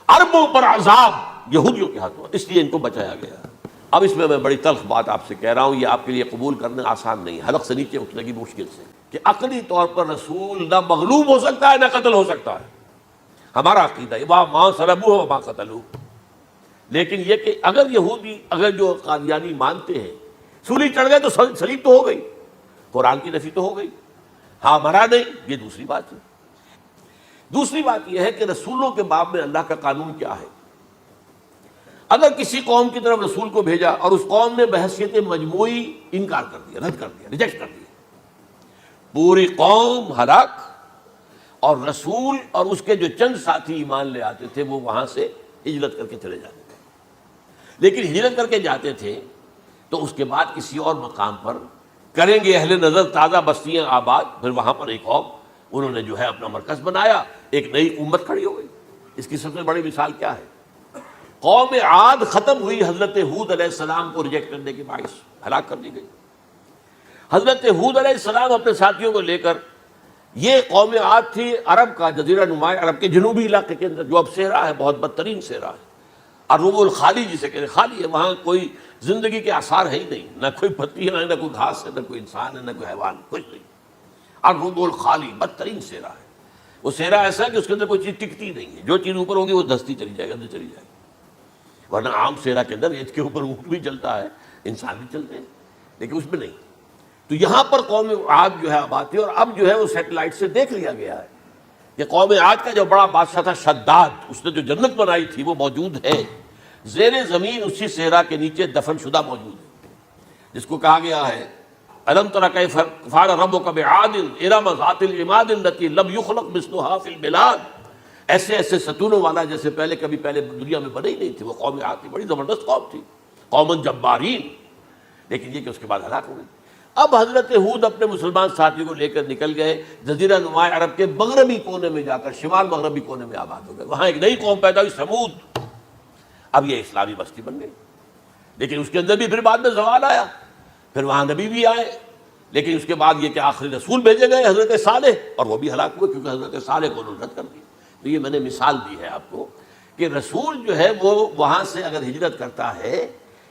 اربوں پر عذاب یہودیوں کے ہاتھوں، اس لیے ان کو بچایا گیا۔ اب اس میں بڑی تلخ بات آپ سے کہہ رہا ہوں، یہ آپ کے لیے قبول کرنا آسان نہیں، حلق سے نیچے اٹھنے کی مشکل سے، کہ عقلی طور پر رسول نہ مغلوب ہو سکتا ہے نہ قتل ہو سکتا ہے۔ ہمارا عقیدہ ہے ماں صلبوہ وما قتلوہ۔ لیکن یہ کہ اگر یہودی، اگر جو قادیانی مانتے ہیں سولی چڑھ گئے تو سلیب تو ہو گئی، قرآن کی نفی تو ہو گئی، ہاں مرا نہیں، یہ دوسری بات ہے۔ دوسری بات یہ ہے کہ رسولوں کے باب میں اللہ کا قانون کیا ہے۔ اگر کسی قوم کی طرف رسول کو بھیجا اور اس قوم نے بحیثیت مجموعی انکار کر دیا، رد کر دیا، ریجیکٹ کر دیا، پوری قوم ہلاک، اور رسول اور اس کے جو چند ساتھی ایمان لے آتے تھے وہ وہاں سے ہجرت کر کے چلے جاتے تھے۔ لیکن ہجرت کر کے جاتے تھے تو اس کے بعد کسی اور مقام پر کریں گے اہل نظر تازہ بستیاں آباد، پھر وہاں پر ایک اور انہوں نے جو ہے اپنا مرکز بنایا، ایک نئی امت کھڑی ہو گئی۔ اس کی سب سے بڑی مثال کیا ہے؟ قوم عاد ختم ہوئی حضرت ہود علیہ السلام کو ریجیکٹ کرنے کے باعث ہلاک کر دی گئی۔ حضرت ہود علیہ السلام اپنے ساتھیوں کو لے کر، یہ قوم عاد تھی عرب کا جزیرہ نما عرب کے جنوبی علاقے کے اندر، جو اب صحرا ہے، بہت بدترین صحرا ہے، الربع الخالی جسے کہتے ہیں، خالی ہے، وہاں کوئی زندگی کے آثار ہے ہی نہیں، نہ کوئی پتی ہے، نہ کوئی گھاس ہے، نہ کوئی انسان ہے، نہ کوئی حیوان، کچھ نہیں۔ الربع الخالی بدترین صحرا ہے۔ وہ صحرا ایسا ہے کہ اس کے اندر کوئی چیز ٹکتی نہیں ہے، جو چیز اوپر ہوگی وہ دھستی چلی جائے گی، اندر چلی جائے گی۔ ورنہ عام صحرا کے اندر اس کے اوپر اونٹ بھی چلتا ہے، انسان بھی چلتے ہیں، لیکن اس میں نہیں۔ تو یہاں پر قوم عاد جو ہے آباد تھی، اور اب جو ہے وہ سیٹلائٹ سے دیکھ لیا گیا ہے کہ قوم عاد کا جو بڑا بادشاہ تھا شداد، اس نے جو جنت بنائی تھی وہ موجود ہے، زیر زمین اسی صحرا کے نیچے دفن شدہ موجود ہے، جس کو کہا گیا ہے الم تر کیف فعل ربک بعاد ارم ذات العماد التي لم يخلق مثلها في البلاد۔ ایسے ایسے ستونوں والا جیسے پہلے کبھی پہلے دنیا میں بنے ہی نہیں تھے، وہ قوم عاد تھی، بڑی زبردست قوم تھی، قوم جبارین، لیکن یہ کہ اس کے بعد ہلاک ہو گئی۔ اب حضرت ہود اپنے مسلمان ساتھیوں کو لے کر نکل گئے جزیرہ نما عرب کے مغربی کونے میں جا کر، شمال مغربی کونے میں آباد ہو گئے، وہاں ایک نئی قوم پیدا ہوئی، سمود۔ اب یہ اسلامی بستی بن گئی، لیکن اس کے اندر بھی پھر بعد میں زوال آیا، پھر وہاں نبی بھی آئے، لیکن اس کے بعد یہ کہ آخری رسول بھیجے گئے حضرت صالح، اور وہ بھی ہلاک ہوئے کیونکہ حضرت صالح کو انہوں نے رد کر دیا۔ تو یہ میں نے مثال دی ہے آپ کو کہ رسول جو ہے وہ وہاں سے اگر ہجرت کرتا ہے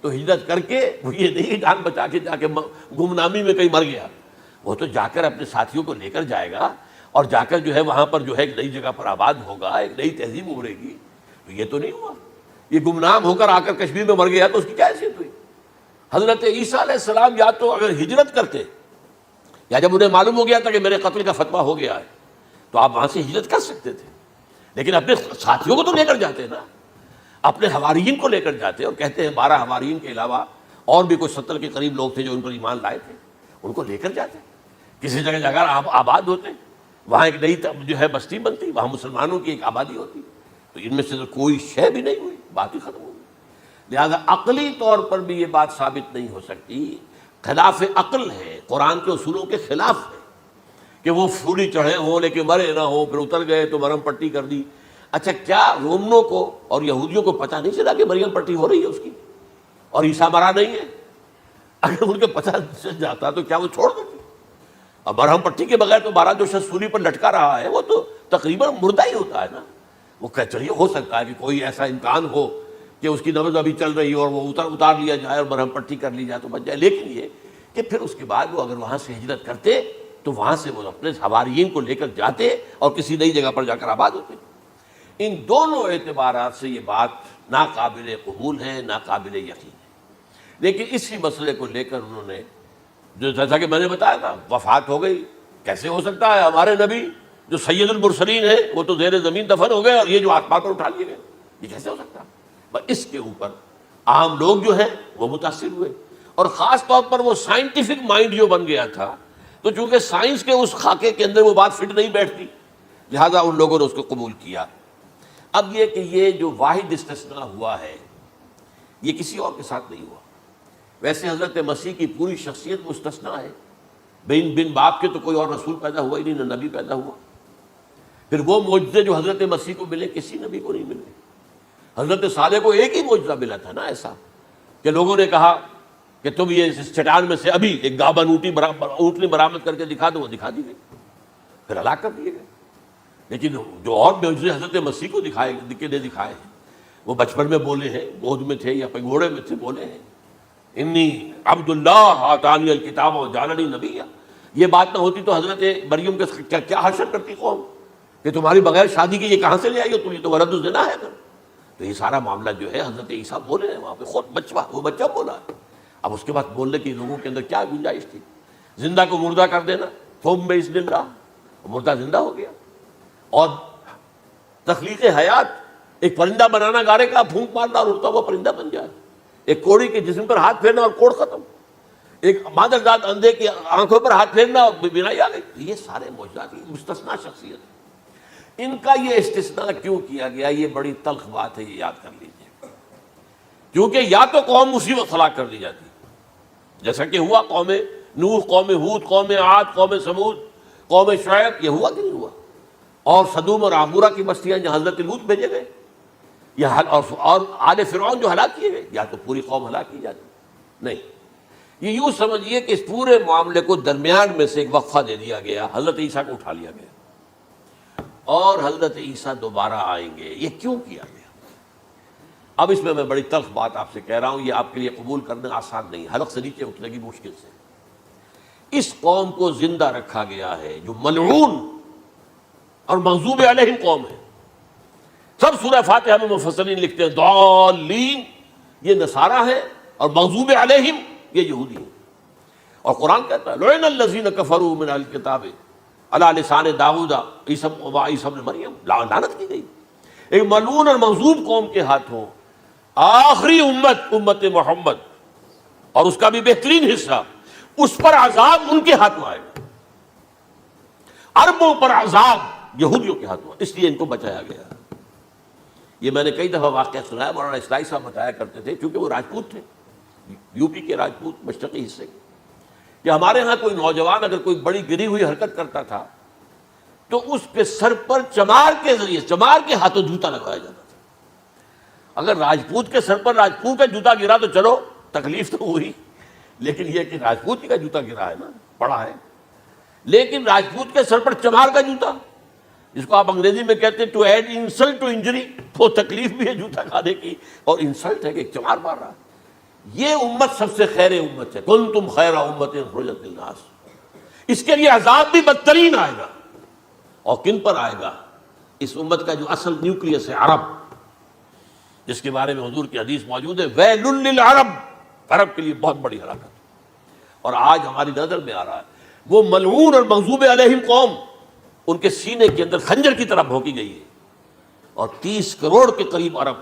تو ہجرت کر کے وہ یہ نہیں جان بچا کے جا کے گمنامی میں کہیں مر گیا، وہ تو جا کر اپنے ساتھیوں کو لے کر جائے گا، اور جا کر جو ہے وہاں پر جو ہے ایک نئی جگہ پر آباد ہوگا، ایک نئی تہذیب ابھرے گی۔ تو یہ تو نہیں ہوا، یہ گمنام ہو کر آ کر کشمیر میں مر گیا تو اس کی کیا حیثیت ہوئی؟ حضرت عیسیٰ علیہ السلام یا تو اگر ہجرت کرتے، یا جب انہیں معلوم ہو گیا تھا کہ میرے قتل کا فتویٰ ہو گیا ہے، تو آپ وہاں سے ہجرت کر سکتے تھے، لیکن اپنے ساتھیوں کو تو لے کر جاتے نا، اپنے حواریین کو لے کر جاتے، اور کہتے ہیں 12 حواریین کے علاوہ اور بھی کوئی 70 کے قریب لوگ تھے جو ان پر ایمان لائے تھے، ان کو لے کر جاتے، کسی جگہ جا کر آپ آباد ہوتے، وہاں ایک نئی جو ہے بستی بنتی، وہاں مسلمانوں کی ایک آبادی ہوتی۔ تو ان میں سے تو کوئی شے بھی نہیں ہوئی، بات ہی ختم ہو گئی۔ لہذا عقلی طور پر بھی یہ بات ثابت نہیں ہو سکتی، خلاف عقل ہے، قرآن کے اصولوں کے خلاف ہے کہ وہ پھولی چڑھے ہوں لیکن مرے نہ ہوں، پھر اتر گئے تو مرم پٹی کر دی۔ اچھا، کیا رومنوں کو اور یہودیوں کو پتہ نہیں چلا کہ مریم پٹی ہو رہی ہے اس کی اور عیسیٰ مرا نہیں ہے؟ اگر ان کو پتہ چل جاتا تو کیا وہ چھوڑ دیتے؟ اب مرہم پٹی کے بغیر تو 12 جو شخص سولی پر لٹکا رہا ہے وہ تو تقریباً مردہ ہی ہوتا ہے نا۔ وہ چلیے ہو سکتا ہے کہ کوئی ایسا امکان ہو کہ اس کی نبض ابھی چل رہی ہو اور وہ اتار لیا جائے اور مرہم پٹی کر لی جائے تو بچ جائے، لیکن یہ کہ پھر اس کے بعد وہ اگر وہاں سے ہجرت کرتے تو وہاں سے وہ اپنے حواریین کو لے کر جاتے اور کسی نئی جگہ پر جا کر آباد ہوتے۔ ان دونوں اعتبارات سے یہ بات ناقابل قبول ہے، ناقابل یقین ہے۔ لیکن اسی مسئلے کو لے کر انہوں نے، جو جیسا کہ میں نے بتایا تھا، وفات ہو گئی، کیسے ہو سکتا ہے؟ ہمارے نبی جو سید المرسلین ہے وہ تو زیر زمین دفن ہو گئے اور یہ جو آسمان پر اٹھا لیے گئے، یہ کیسے ہو سکتا ہے؟ بس اس کے اوپر عام لوگ جو ہیں وہ متاثر ہوئے، اور خاص طور پر وہ سائنٹیفک مائنڈ جو بن گیا تھا، تو چونکہ سائنس کے اس خاکے کے اندر وہ بات فٹ نہیں بیٹھتی، لہذا ان لوگوں نے اس کو قبول کیا۔ اب یہ کہ یہ جو واحد استثناء ہوا ہے یہ کسی اور کے ساتھ نہیں ہوا۔ ویسے حضرت مسیح کی پوری شخصیت مستثنیٰ ہے، بن باپ کے تو کوئی اور رسول پیدا ہوا ہی نہیں، نہ نبی پیدا ہوا۔ پھر وہ معجزے جو حضرت مسیح کو ملے کسی نبی کو نہیں ملے۔ حضرت صالح کو ایک ہی معجزہ ملا تھا نا ایسا کہ لوگوں نے کہا کہ تم یہ اس چٹان میں سے ابھی ایک گابن اونٹنی برآمد کر کے دکھا دو، وہ دکھا دی گئی، پھر ہلاک کر دیے گئے۔ لیکن جو اور معجزے حضرت مسیح کو دکھائے ہیں وہ بچپن میں بولے ہیں، گود میں تھے یا پگوڑے میں تھے، بولے ہیں انی عبد اللہ آتانی الکتاب وجعلنی نبیا۔ یہ بات نہ ہوتی تو حضرت مریم کے کیا حشر کرتی قوم کہ تمہاری بغیر شادی کے یہ کہاں سے لے آئی ہو تم، یہ تو ولد الزنا ہے۔ تو یہ سارا معاملہ جو ہے حضرت عیسیٰ بولے ہیں وہاں پہ، خود وہ بچہ بولا ہے۔ اب اس کے بعد بولنے کی لوگوں کے اندر کیا گنجائش تھی؟ زندہ کو مردہ کر دینا، ثم بإذن اللہ، مردہ زندہ ہو گیا۔ اور تخلیق حیات، ایک پرندہ بنانا گارے کا، پھونک مارنا اور اڑتا ہوا پرندہ بن جائے، ایک کوڑی کے جسم پر ہاتھ پھیرنا اور کوڑ ختم، ایک مادرزاد اندھے کی آنکھوں پر ہاتھ پھیرنا اور بینائی آ گئی۔ یہ سارے معجزات مستثنا شخصیت ہے۔ ان کا یہ استثناء کیوں کیا گیا؟ یہ بڑی تلخ بات ہے، یہ یاد کر لیجیے، کیونکہ یا تو قوم اسی وقت ہلاک کر دی جاتی جیسا کہ ہوا قوم نوح، قوم ہود، قوم عاد، قوم سمود، قوم شعیب، یہ ہوا کہ نہیں ہوا؟ اور سدوم اور عمورہ کی بستیاں جہاں حضرت لوط بھیجے گئے، اور آل فرعون جو ہلاک کیے گئے، یا تو پوری قوم ہلاک کی جاتی؟ نہیں، یہ یوں سمجھیے کہ اس پورے معاملے کو درمیان میں سے ایک وقفہ دے دیا گیا، حضرت عیسیٰ کو اٹھا لیا گیا اور حضرت عیسیٰ دوبارہ آئیں گے۔ یہ کیوں کیا گیا؟ اب اس میں بڑی تلخ بات آپ سے کہہ رہا ہوں، یہ آپ کے لیے قبول کرنا آسان نہیں، حلق سے نیچے اترے گی مشکل سے۔ اس قوم کو زندہ رکھا گیا ہے جو ملعون اور مغضوب علیہم قوم ہے۔ سب سورہ فاتحہ میں مفسرین لکھتے ہیں ضالین، یہ نصارہ ہے، اور مغضوب علیہم یہ یہودی ہیں۔ اور قرآن کہتا ہے لعن الذین کفروا من اہل الکتاب علی لسان داؤد عیسی ابن مریم، لعنت کی گئی ایک ملعون اور مغضوب قوم کے ہاتھوں آخری امت محمد، اور اس کا بھی بہترین حصہ، اس پر عذاب ان کے ہاتھوں آئے گا۔ عربوں پر عذاب یہودیوں کے ہاتھوں، اس لیے ان کو بچایا گیا۔ یہ میں نے کئی دفعہ واقعہ سنایا، مولانا اصلاحی صاحب بتایا کرتے تھے، کیونکہ وہ راجپوت تھے، یو پی کے راجپوت مشرقی حصے کے، کہ ہمارے ہاں کوئی نوجوان اگر کوئی بڑی گری ہوئی حرکت کرتا تھا تو اس کے سر پر چمار کے ذریعے، چمار کے ہاتھوں جوتا لگایا جاتا تھا۔ اگر راجپوت کے سر پر راجپوت کا جوتا گرا تو چلو تکلیف تو ہوئی، لیکن یہ کہ راجپوت کا جوتا گرا ہے نا، پڑا ہے، لیکن راجپوت کے سر پر چمار کا جوتا، جس کو آپ انگریزی میں کہتے ہیں to add insult to injury, وہ تکلیف بھی ہے جوتا کھانے کی اور انسلٹ ہے کہ ایک چمار مار رہا ہے۔ یہ امت سب سے خیر امت ہے، کنتم خیر امت اخرجت للناس۔ اس کے لیے عذاب بھی بدترین آئے گا، اور کن پر آئے گا؟ اس امت کا جو اصل نیوکلیس ہے عرب، جس کے بارے میں حضور کی حدیث موجود ہے ویل للعرب، عرب کے لیے بہت بڑی ہلاکت۔ اور آج ہماری نظر میں آ رہا ہے وہ ملعون اور مغضوب علیہم قوم، ان کے سینے کے اندر خنجر کی طرح بھونکی گئی ہے، اور 30 کروڑ کے قریب عرب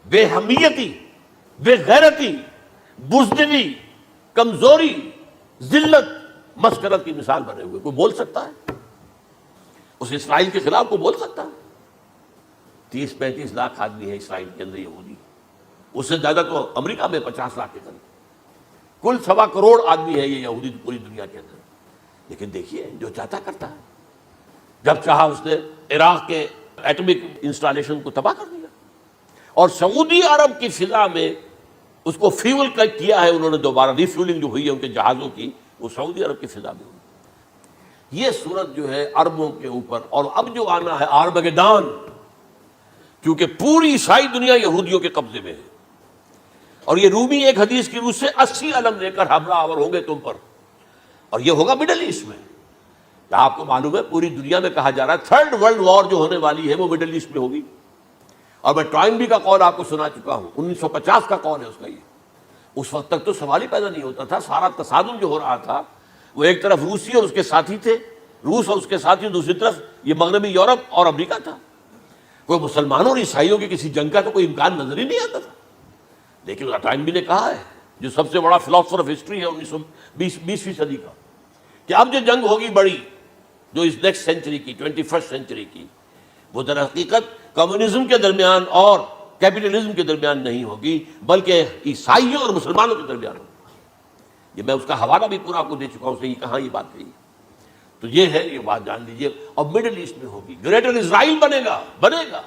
بے حمیتی، بے غیرتی، بزدلی، کمزوری، ذلت، مسکرت کی مثال بنے ہوئے۔ کوئی بول سکتا ہے اس اسرائیل کے خلاف؟ کوئی بول سکتا ہے؟ 30-35 لاکھ آدمی ہے اسرائیل کے اندر یہودی، اس سے زیادہ تو امریکہ میں 50 لاکھ کے قریب، کل 1.25 کروڑ آدمی ہے یہ یہودی پوری دنیا کے اندر۔ لیکن دیکھیے جو چاہتا کرتا ہے، جب چاہا اس نے عراق کے ایٹمک انسٹالیشن کو تباہ کر دیا، اور سعودی عرب کی فضا میں اس کو فیول کیا ہے انہوں نے، دوبارہ ریفیولنگ جو ہوئی ہے ان کے جہازوں کی، وہ سعودی عرب کی فضا میں ہوئی۔ یہ صورت جو ہے عربوں کے اوپر، اور اب جو آنا ہے آرمگدان، کیونکہ پوری عیسائی دنیا یہودیوں کے قبضے میں ہے، اور یہ رومی ایک حدیث کی روح سے 80 علم لے کر حملہ آور ہوں گے تم پر، اور یہ ہوگا مڈل ایسٹ میں۔ آپ کو معلوم ہے پوری دنیا میں کہا جا رہا ہے 3rd ورلڈ وار جو ہونے والی ہے وہ مڈل ایسٹ میں ہوگی، اور میں ٹوائنبی کا قول آپ کو سنا چکا ہوں، 1950 کا قول ہے اس کا۔ یہ اس وقت تک تو سوال ہی پیدا نہیں ہوتا تھا، سارا تصادم جو ہو رہا تھا وہ ایک طرف روسی اور اس کے ساتھی تھے، روس اور اس کے ساتھی، دوسری طرف یہ مغربی یورپ اور امریکہ تھا۔ کوئی مسلمانوں اور عیسائیوں کی کسی جنگ کا تو کوئی امکان نظر ہی نہیں آتا تھا۔ لیکن ٹوائنبی نے کہا ہے، جو سب سے بڑا فلاسفر آف ہسٹری ہے 20ویں صدی کا، کہ اب جو جنگ ہوگی بڑی، جو اس نیکسٹ سینچری کی، 21st سینچری کی، وہ در حقیقت کمیونزم کے درمیان اور کیپٹلزم کے درمیان نہیں ہوگی، بلکہ عیسائیوں اور مسلمانوں کے درمیان ہوگی۔ یہ میں اس کا حوالہ بھی پورا آپ کو دے چکا ہوں، صحیح کہاں یہ بات کہی۔ تو یہ ہے، یہ بات جان لیجیے، اور مڈل ایسٹ میں ہوگی، گریٹر اسرائیل بنے گا۔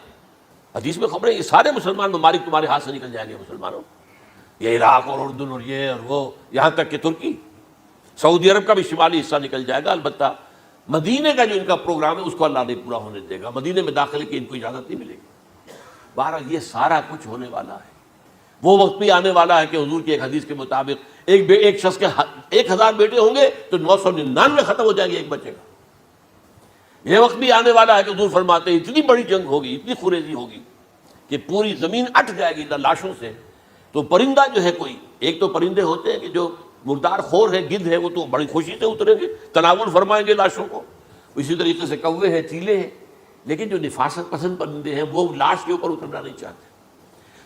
حدیث میں خبریں، یہ سارے مسلمان ممالک تمہارے ہاتھ سے نکل جائیں گے مسلمانوں، یہ عراق اور اردن اور یہ اور وہ، یہاں تک کہ ترکی، سعودی عرب کا بھی شمالی حصہ نکل جائے گا۔ البتہ مدینے کا جو ان کا پروگرام ہے اس کو اللہ نہیں پورا ہونے دے گا، مدینے میں داخلے کی ان کو اجازت نہیں ملے گی۔ بہرحال یہ سارا کچھ ہونے والا ہے۔ وہ وقت بھی آنے والا ہے کہ حضور کی ایک حدیث کے مطابق ایک شخص کے 1000 بیٹے ہوں گے تو 999 ختم ہو جائیں گے ایک بچے کا۔ یہ وقت بھی آنے والا ہے کہ حضور فرماتے ہیں اتنی بڑی جنگ ہوگی، اتنی خونریزی ہوگی کہ پوری زمین اٹھ جائے گی لاشوں سے۔ تو پرندہ جو ہے کوئی، ایک تو پرندے ہوتے ہیں کہ جو مردار خور ہے، گدھ ہے، وہ تو بڑی خوشی سے اتریں گے، تناول فرمائیں گے لاشوں کو۔ اسی طریقے سے کوے ہیں، چیلے ہیں، لیکن جو نفاست پسند پرندے ہیں وہ لاش کے اوپر اترنا نہیں چاہتے۔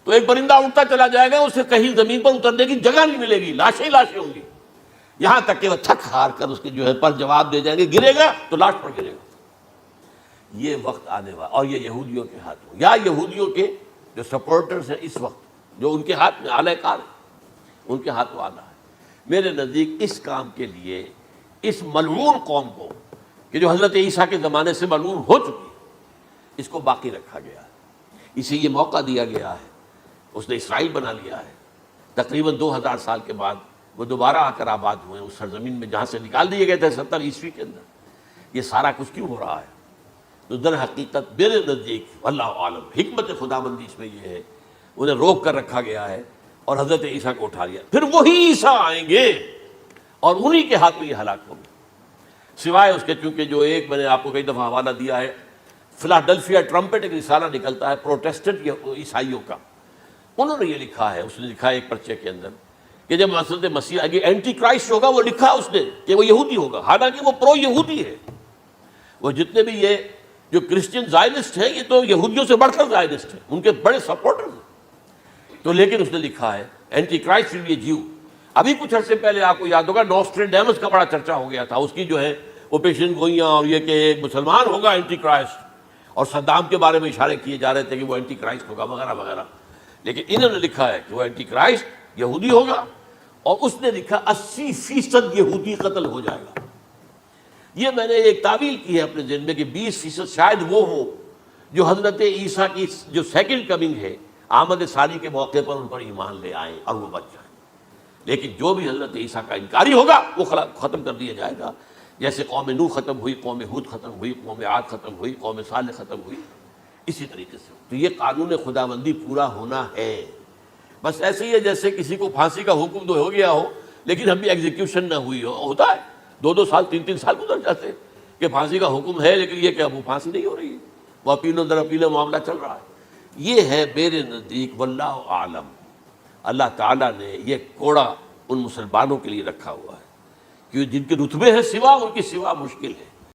تو ایک پرندہ اٹھتا چلا جائے گا، اسے کہیں زمین پر اترنے کی جگہ نہیں ملے گی، لاشیں ہی لاشیں ہوں گی، یہاں تک کہ وہ تھک ہار کر اس کے جو ہے پر جواب دے جائیں گے، گرے گا تو لاش پر گرے گا۔ یہ وقت آنے والا، اور یہ یہودیوں کے ہاتھوں، یا یہودیوں کے جو سپورٹرز ہیں اس وقت، جو ان کے ہاتھ میں اعلی کار ہیں، ان کے ہاتھوں آنا ہے۔ میرے نزدیک اس کام کے لیے اس ملعون قوم کو، کہ جو حضرت عیسیٰ کے زمانے سے ملعون ہو چکی ہے، اس کو باقی رکھا گیا ہے، اسے یہ موقع دیا گیا ہے۔ اس نے اسرائیل بنا لیا ہے، تقریباً 2000 سال کے بعد وہ دوبارہ آ کر آباد ہوئے اس سرزمین میں جہاں سے نکال دیے گئے تھے 70 عیسوی کے اندر۔ یہ سارا کچھ کیوں ہو رہا ہے؟ تو در حقیقت میرے نزدیک اللہ عالم حکمت خداوندی اس میں یہ ہے، انہیں روک کر رکھا گیا ہے اور حضرت عیسیٰ کو اٹھا لیا۔ پھر وہی عیسیٰ آئیں گے اور انہی کے ہاتھ میں یہ ہلاک ہوں گے، سوائے اس کے چونکہ جو ایک میں نے آپ کو کئی دفعہ حوالہ دیا ہے، فلاڈلفیا ٹرمپٹ ایک رسالہ نکلتا ہے پروٹیسٹنٹ عیسائیوں کا، انہوں نے یہ لکھا ہے، اس نے لکھا ہے ایک پرچے کے اندر کہ جب حضرت مسیح آگے اینٹی کرائسٹ ہوگا، وہ لکھا اس نے کہ وہ یہودی ہوگا، حالانکہ وہ پرو یہودی ہے۔ وہ جتنے بھی یہ جو کرسچن زائنسٹ ہیں، یہ تو یہودیوں سے بڑھ کر زائنسٹ ہیں، ان کے بڑے سپورٹر ہیں۔ تو لیکن اس نے لکھا ہے اینٹی کرائسٹ ول بی اے جیو۔ ابھی کچھ عرصے پہلے آپ کو یاد ہوگا نوسٹریڈیمس کا بڑا چرچا ہو گیا تھا، اس کی جو ہے وہ پیشن گوئیاں، اور یہ کہ ایک مسلمان ہوگا اینٹی کرائسٹ، اور صدام کے بارے میں اشارے کیے جا رہے تھے کہ وہ اینٹی کرائسٹ ہوگا وغیرہ وغیرہ۔ لیکن انہوں نے لکھا ہے کہ وہ اینٹی کرائسٹ یہودی ہوگا، اور اس نے لکھا 80% یہودی قتل ہو جائے گا۔ یہ میں نے ایک تعویل کی ہے اپنے ذہن میں کہ 20% شاید وہ ہو جو حضرت عیسیٰ کی جو سیکنڈ کمنگ ہے، آمد ثانی کے موقع پر ان پر ایمان لے آئیں اور وہ بچ جائیں۔ لیکن جو بھی حضرت عیسیٰ کا انکاری ہوگا وہ ختم کر دیا جائے گا، جیسے قوم نوح ختم ہوئی، قوم ہود ختم ہوئی، قوم عاد ختم ہوئی، قوم صالح ختم ہوئی، اسی طریقے سے۔ تو یہ قانون خداوندی پورا ہونا ہے۔ بس ایسے ہی ہے جیسے کسی کو پھانسی کا حکم تو ہو گیا ہو لیکن ابھی ایگزیکیوشن نہ ہوئی ہو، ہوتا ہے 2 سال 3 سال گزر جاتے ہیں کہ پھانسی کا حکم ہے لیکن یہ کہ اب وہ پھانسی نہیں ہو رہی ہے، وہ اپیلوں در اپیلوں معاملہ چل رہا ہے۔ یہ ہے میرے نزدیک واللہ عالم، اللہ تعالیٰ نے یہ کوڑا ان مسلمانوں کے لیے رکھا ہوا ہے کہ جن کے رتبے ہیں سوا، ان کی سوا مشکل ہے۔